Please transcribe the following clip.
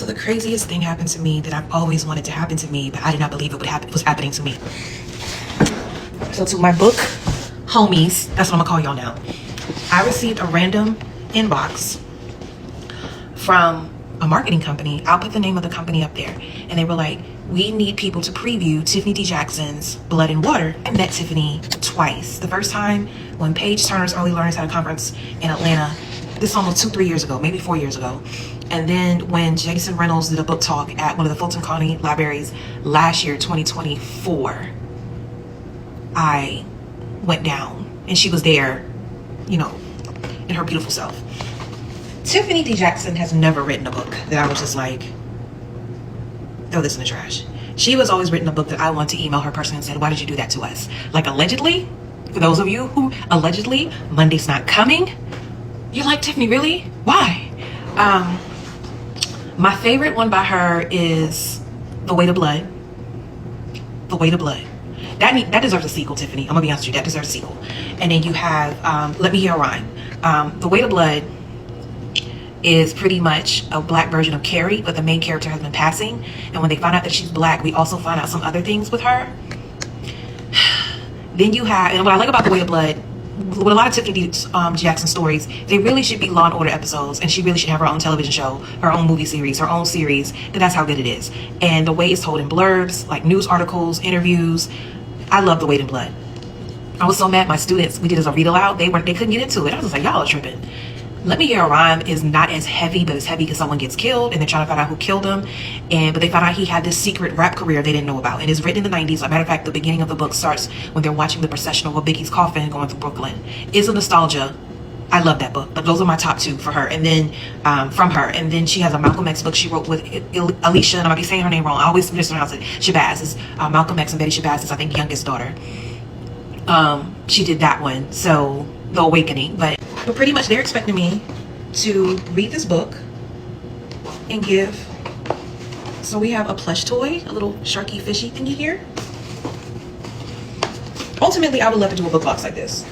So the craziest thing happened to me that I've always wanted to happen to me, but I did not believe it would happen, was happening to me. So to my book homies, that's what I'm gonna call y'all now. I received a random inbox from a marketing company. I'll put the name of the company up there. And they were like, we need people to preview Tiffany D Jackson's Blood and Water. I met Tiffany twice. The first time when Paige Turner's Early Learners had a conference in Atlanta, this is almost 2-3 years ago, maybe 4 years ago. And then when Jason Reynolds did a book talk at one of the Fulton County libraries last year, 2024, I went down and she was there, you know, in her beautiful self. Tiffany D Jackson has never written a book that I was just like, throw this in the trash. She was always written a book that I want to email her personally and said, why did you do that to us? Like allegedly, for those of you who allegedly, Monday's not coming. You're like, Tiffany, really? Why? My favorite one by her is The Weight of Blood. The Weight of Blood. That deserves a sequel, Tiffany. I'm gonna be honest with you, that deserves a sequel. And then you have Let Me Hear a Rhyme. The Weight of Blood is pretty much a black version of Carrie, but the main character has been passing. And when they find out that she's black, we also find out some other things with her. Then you have, and what I like about The Weight of Blood, with a lot of Tiffany D. Jackson stories, they really should be Law and Order episodes, and she really should have her own television show, her own movie series, her own series. That's how good it is. And the way it's told in blurbs, like news articles, interviews, I love The Weight in Blood. I was so mad my students, we did as a read aloud, they couldn't get into it. I was just like, y'all are tripping. Let Me Hear a Rhyme is not as heavy, but it's heavy because someone gets killed and they're trying to find out who killed him. But they found out he had this secret rap career they didn't know about. And it's written in the 90s. As a matter of fact, the beginning of the book starts when they're watching the procession over Biggie's coffin going through Brooklyn. It's a nostalgia. I love that book. But those are my top two for her. And then from her. And then she has a Malcolm X book she wrote with Alicia, and I might be saying her name wrong. I always mispronounce it. Shabazz is Malcolm X and Betty Shabazz's, I think, youngest daughter. She did that one. So The Awakening. But pretty much they're expecting me to read this book and give. So we have a plush toy, a little sharky fishy thingy here. Ultimately, I would love to do a book box like this.